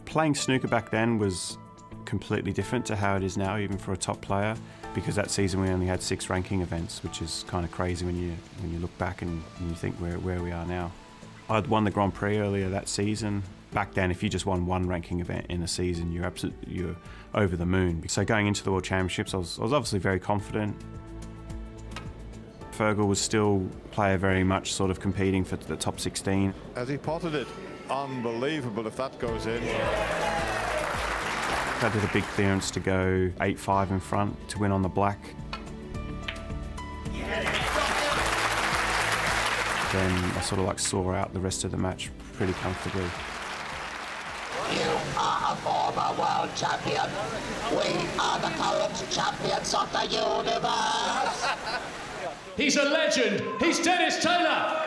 Playing snooker back then was completely different to how it is now, even for a top player, because that season we only had 6 ranking events, which is kind of crazy when you look back and you think where we are now. I'd won the Grand Prix earlier that season. Back then, if you just won 1 ranking event in a season, you're over the moon. So going into the World Championships, I was obviously very confident. Fergal was still a player very much sort of competing for the top 16. As he potted it, unbelievable if that goes in. I did a big clearance to go 8-5 in front to win on the black. Then I sort of like saw out the rest of the match pretty comfortably. You are a former world champion. We are the current champions of the universe. He's a legend. He's Dennis Taylor.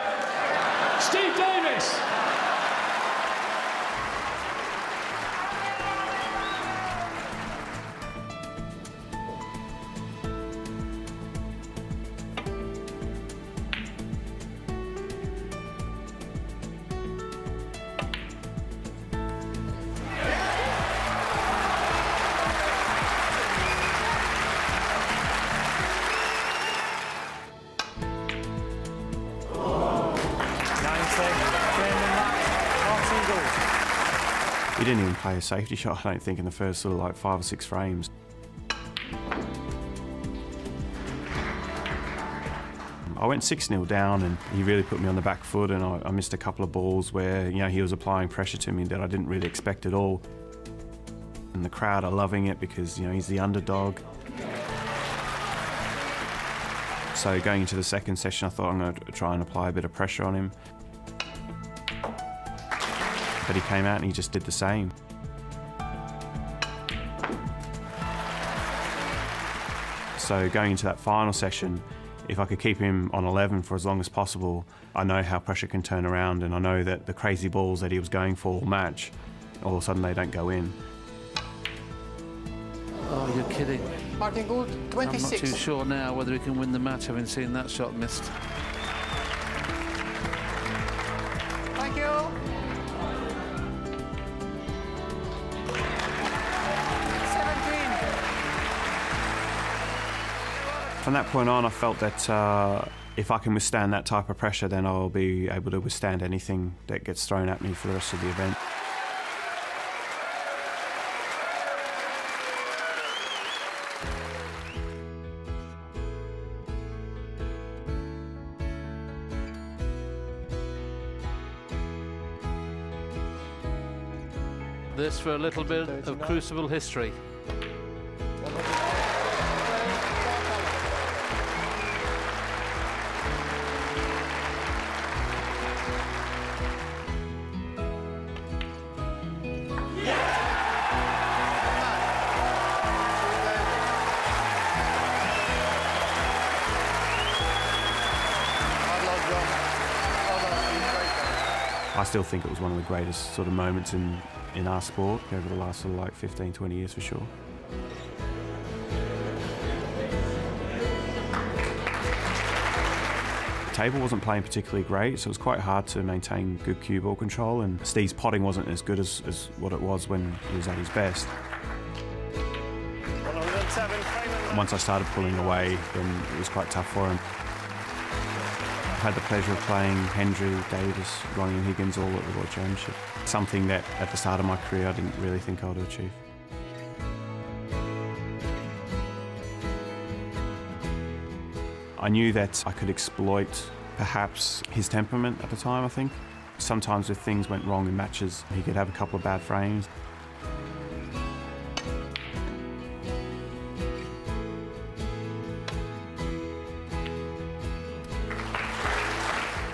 Steve Davis. We didn't even play a safety shot, I don't think, in the first sort of like 5 or 6 frames. I went 6-0 down and he really put me on the back foot, and I missed a couple of balls where, you know, he was applying pressure to me that I didn't really expect at all. And the crowd are loving it because, you know, he's the underdog. So going into the second session, I thought I'm going to try and apply a bit of pressure on him. But he came out and he just did the same. So going into that final session, if I could keep him on 11 for as long as possible, I know how pressure can turn around, and I know that the crazy balls that he was going for will match. All of a sudden they don't go in. Oh, you're kidding. Martin Gould, 26. I'm not too sure now whether he can win the match, having seen that shot missed. Thank you. From that point on, I felt that if I can withstand that type of pressure, then I'll be able to withstand anything that gets thrown at me for the rest of the event. This for a little bit of Crucible history. I still think it was one of the greatest sort of moments in our sport over the last sort of like 15, 20 years for sure. The table wasn't playing particularly great, so it was quite hard to maintain good cue ball control, and Steve's potting wasn't as good as what it was when he was at his best. Once I started pulling away, then it was quite tough for him. I had the pleasure of playing Hendry, Davis, Ronnie and Higgins all at the World Championship. Something that at the start of my career I didn't really think I would achieve. I knew that I could exploit perhaps his temperament at the time, I think. Sometimes if things went wrong in matches, he could have a couple of bad frames.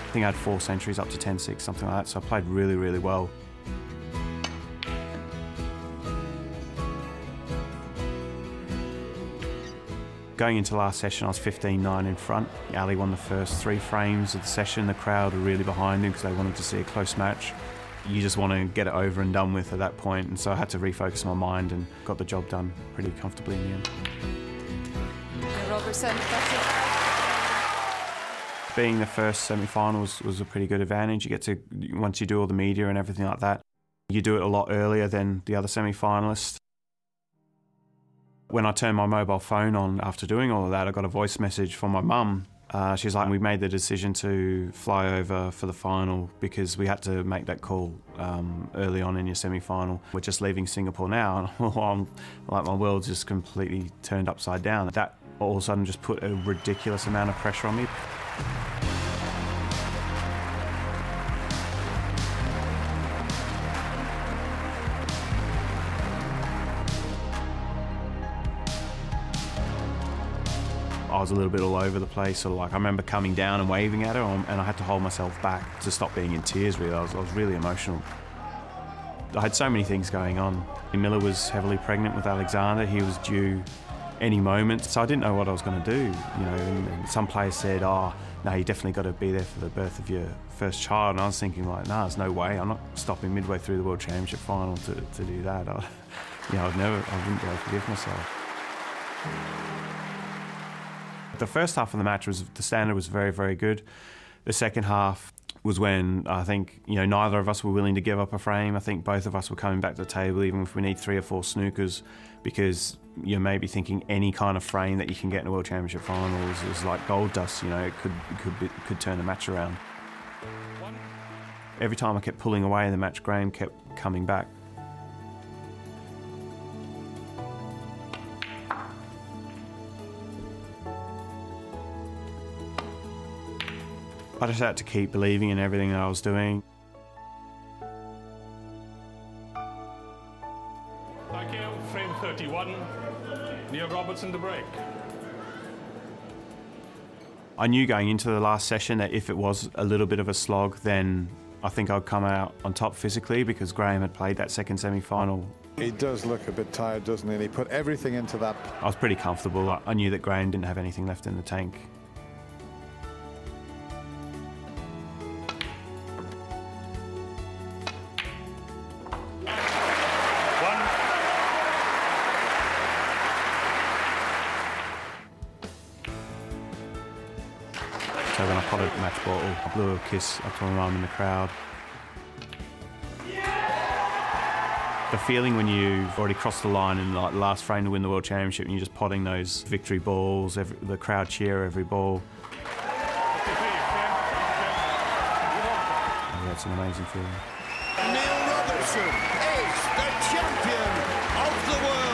I think I had 4 centuries up to 10-6, something like that, so I played really, really well. Going into last session, I was 15-9 in front. Ali won the first 3 frames of the session. The crowd were really behind him because they wanted to see a close match. You just want to get it over and done with at that point, and so I had to refocus my mind and got the job done pretty comfortably in the end. Robertson, that's it. Being the first semi-final was a pretty good advantage. You get to, once you do all the media and everything like that, You do it a lot earlier than the other semi-finalists. When I turned my mobile phone on after doing all of that, I got a voice message from my mum. She's like, we made the decision to fly over for the final because we had to make that call early on in your semi-final. We're just leaving Singapore now. I'm, like, my world just completely turned upside down. That all of a sudden just put a ridiculous amount of pressure on me. I was a little bit all over the place. So, like, I remember coming down and waving at her, and I had to hold myself back to stop being in tears, really. I was really emotional. I had so many things going on. Miller was heavily pregnant with Alexander. He was due any moment, so I didn't know what I was going to do. You know, and some players said, oh, no, you definitely got to be there for the birth of your first child. And I was thinking, like, no, there's no way. I'm not stopping midway through the World Championship final to do that. I wouldn't be able to forgive myself. The first half of the match the standard was very, very good. The second half was when I think, you know, neither of us were willing to give up a frame. I think both of us were coming back to the table, even if we need 3 or 4 snookers, because you're maybe thinking any kind of frame that you can get in a World Championship final is like gold dust. You know, it could turn the match around. Every time I kept pulling away in the match, Graham kept coming back. I just had to keep believing in everything that I was doing. Thank you. Frame 31, near Robertson to break. I knew going into the last session that if it was a little bit of a slog, then I think I'd come out on top physically, because Graham had played that second semi-final. He does look a bit tired, doesn't he? And he put everything into that. I was pretty comfortable. I knew that Graham didn't have anything left in the tank. So when I potted the match ball, I blew a kiss up to my mum in the crowd. The feeling when you've already crossed the line in like the last frame to win the World Championship and you're just potting those victory balls, the crowd cheer every ball. Yeah, it's an amazing feeling. Neil Robertson is the champion of the world.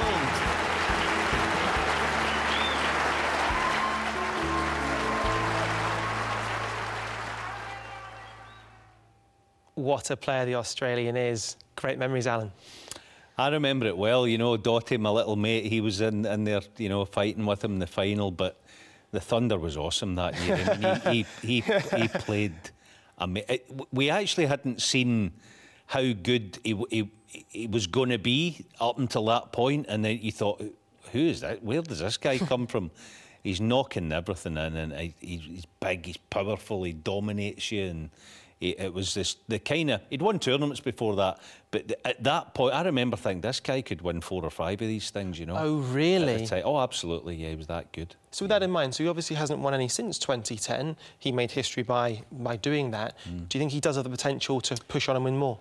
What a player the Australian is. Great memories, Alan. I remember it well. You know, Dottie, my little mate, he was in there, you know, fighting with him in the final. But the Thunder was awesome that year. I mean, he played. We actually hadn't seen how good he was going to be up until that point, and then you thought, who is that? Where does this guy come from? He's knocking everything in, and he's big, he's powerful, he dominates you, and it was the kind of... He'd won tournaments before that, but at that point, I remember thinking, this guy could win 4 or 5 of these things, you know. Oh, really? Oh, absolutely, yeah, he was that good. So with that in mind, so he obviously hasn't won any since 2010. He made history by doing that. Do you think he does have the potential to push on and win more?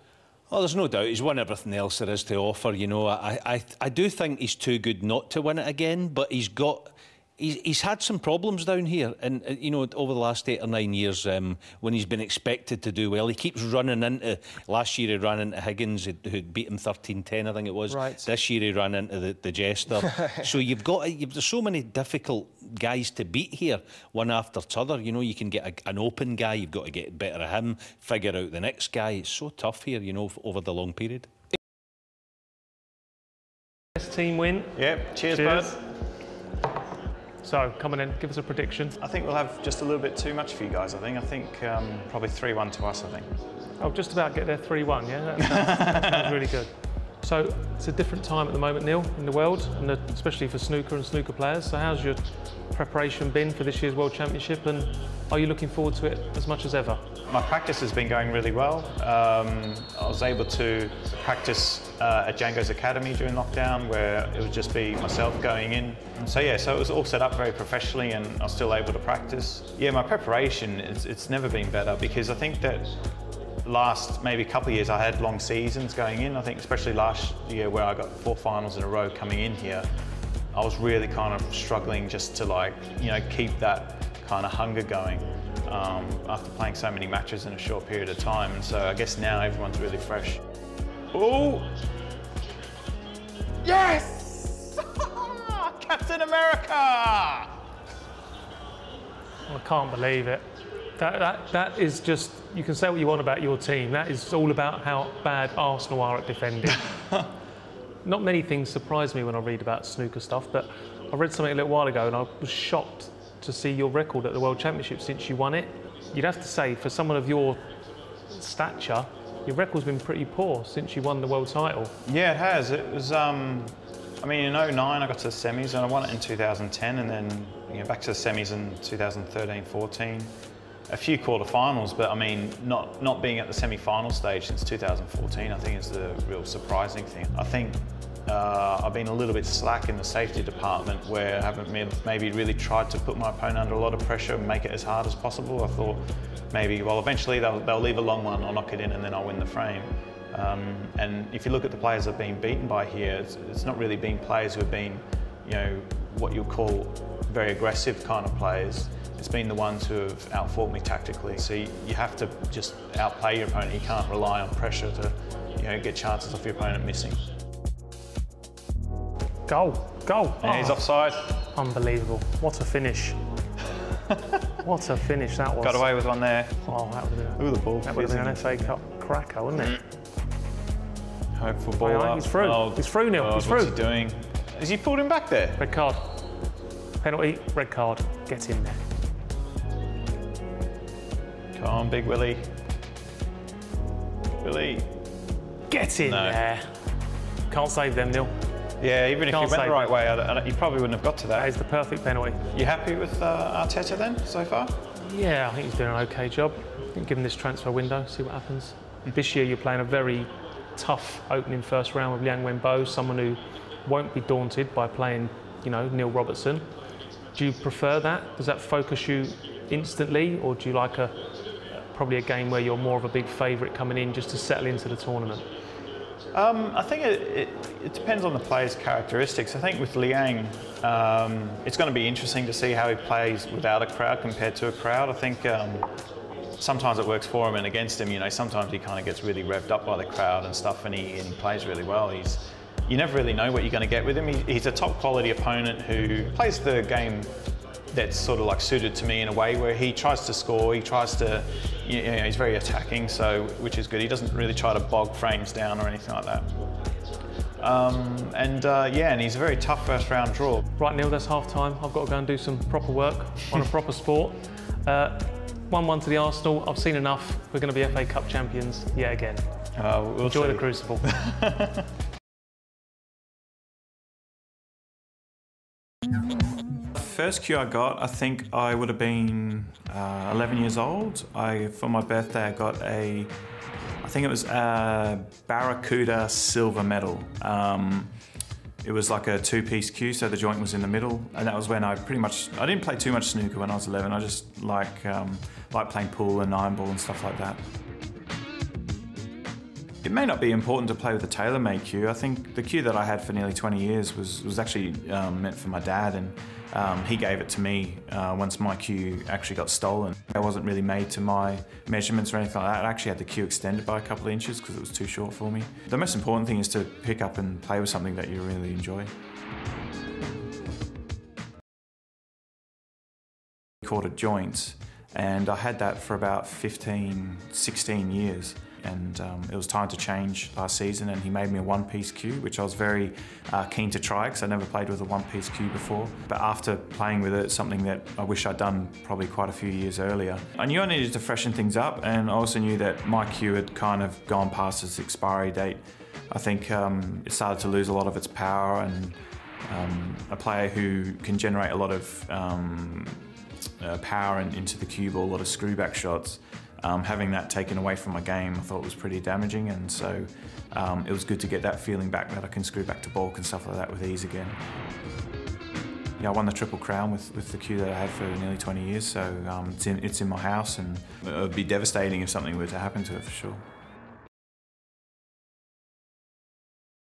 Oh, there's no doubt. He's won everything else there is to offer, you know. I do think he's too good not to win it again, but he's had some problems down here, and you know, over the last 8 or 9 years, when he's been expected to do well, he keeps running into. Last year he ran into Higgins, who'd beat him 13-10, I think it was. Right. This year he ran into the Jester. So there's so many difficult guys to beat here, one after the other. You know, you can get an open guy, you've got to get better at him, figure out the next guy. It's so tough here, you know, over the long period. Best team win. Yep. Cheers, bud. So, come on in, give us a prediction. I think we'll have just a little bit too much for you guys, I think probably 3-1 to us, I think. Oh, just about get there 3-1, yeah? That sounds really good. So, it's a different time at the moment, Neil, in the world, and especially for snooker and snooker players. So how's your preparation been for this year's World Championship, and are you looking forward to it as much as ever? My practice has been going really well. I was able to practice at Django's Academy during lockdown, where it would just be myself going in. So yeah, so it was all set up very professionally, and I was still able to practice. Yeah, my preparation, it's never been better, because I think that last maybe couple of years I had long seasons going in. I think especially last year where I got 4 finals in a row coming in here, I was really kind of struggling just to like, you know, keep that kind of hunger going after playing so many matches in a short period of time. And so I guess now everyone's really fresh. Oh! Yes! Captain America! I can't believe it. That is just, you can say what you want about your team. That is all about how bad Arsenal are at defending. Not many things surprise me when I read about snooker stuff, but I read something a little while ago and I was shocked to see your record at the World Championship since you won it. You'd have to say, for someone of your stature, your record's been pretty poor since you won the world title. Yeah, it has. It was, I mean, in 09 I got to the semis and I won it in 2010, and then back to the semis in 2013-14. A few quarterfinals, but I mean, not being at the semi-final stage since 2014, I think is the real surprising thing. I think I've been a little bit slack in the safety department, where I haven't maybe really tried to put my opponent under a lot of pressure and make it as hard as possible. I thought maybe, well, eventually they'll leave a long one, I'll knock it in, and then I'll win the frame. And if you look at the players that have been beaten by here, it's not really been players who have been, what you'll call very aggressive kind of players. It's been the ones who have outfought me tactically. So you have to just outplay your opponent. You can't rely on pressure to, get chances off your opponent missing. Goal. Yeah, he's offside. Unbelievable. What a finish. What a finish that was. Got away with one there. Oh, that would have been, the ball that would have been an FA Cup cracker, wouldn't it? Hopeful ball up. He's through. Oh, he's through, Neil. God, he's through. What's he doing? Has he pulled him back there? Red card. Penalty, red card. Get in there. Come on, Big Willie. Willie. Get in there. Can't save them, Neil. Yeah, even if you went the right way, you probably wouldn't have got to that. That is the perfect penalty. You happy with Arteta then, so far? Yeah, I think he's doing an okay job. I think give him this transfer window, see what happens. This year you're playing a very tough opening first round with Liang Wenbo, someone who won't be daunted by playing, Neil Robertson. Do you prefer that? Does that focus you instantly, or do you like probably a game where you're more of a big favourite coming in just to settle into the tournament? I think it depends on the player's characteristics. I think with Liang, it's going to be interesting to see how he plays without a crowd compared to a crowd. I think sometimes it works for him and against him. Sometimes he kind of gets really revved up by the crowd and stuff, and he plays really well. You never really know what you're going to get with him. He's a top quality opponent who plays the game that's sort of like suited to me in a way where he tries to score, he tries to, he's very attacking, which is good. He doesn't really try to bog frames down or anything like that. And he's a very tough first round draw. Right, Neil, that's half time. I've got to go and do some proper work on a proper sport. 1-1 to the Arsenal. I've seen enough. We're going to be FA Cup champions yet again. We'll Enjoy see. the Crucible. First cue I got, I think I would have been 11 years old. For my birthday, I got I think it was a Barracuda silver medal. It was like a 2-piece cue, so the joint was in the middle, and that was when I didn't play too much snooker when I was 11. I just like playing pool and iron ball and stuff like that. It may not be important to play with a tailor-made cue. I think the cue that I had for nearly 20 years was actually meant for my dad, and he gave it to me once my cue actually got stolen. It wasn't really made to my measurements or anything like that. I actually had the cue extended by a couple of inches because it was too short for me. The most important thing is to pick up and play with something that you really enjoy. Corded joints, and I had that for about 15, 16 years. And it was time to change last season, and he made me a one-piece cue, which I was very keen to try because I never played with a one-piece cue before. But after playing with it, it's something that I wish I'd done probably quite a few years earlier. I knew I needed to freshen things up, and I also knew that my cue had kind of gone past its expiry date. I think it started to lose a lot of its power, and a player who can generate a lot of power into the cue ball, a lot of screwback shots. Having that taken away from my game, I thought was pretty damaging, and so it was good to get that feeling back that I can screw back to balk and stuff like that with ease again. I won the Triple Crown with the cue that I had for nearly 20 years, so it's in my house, and it would be devastating if something were to happen to it for sure.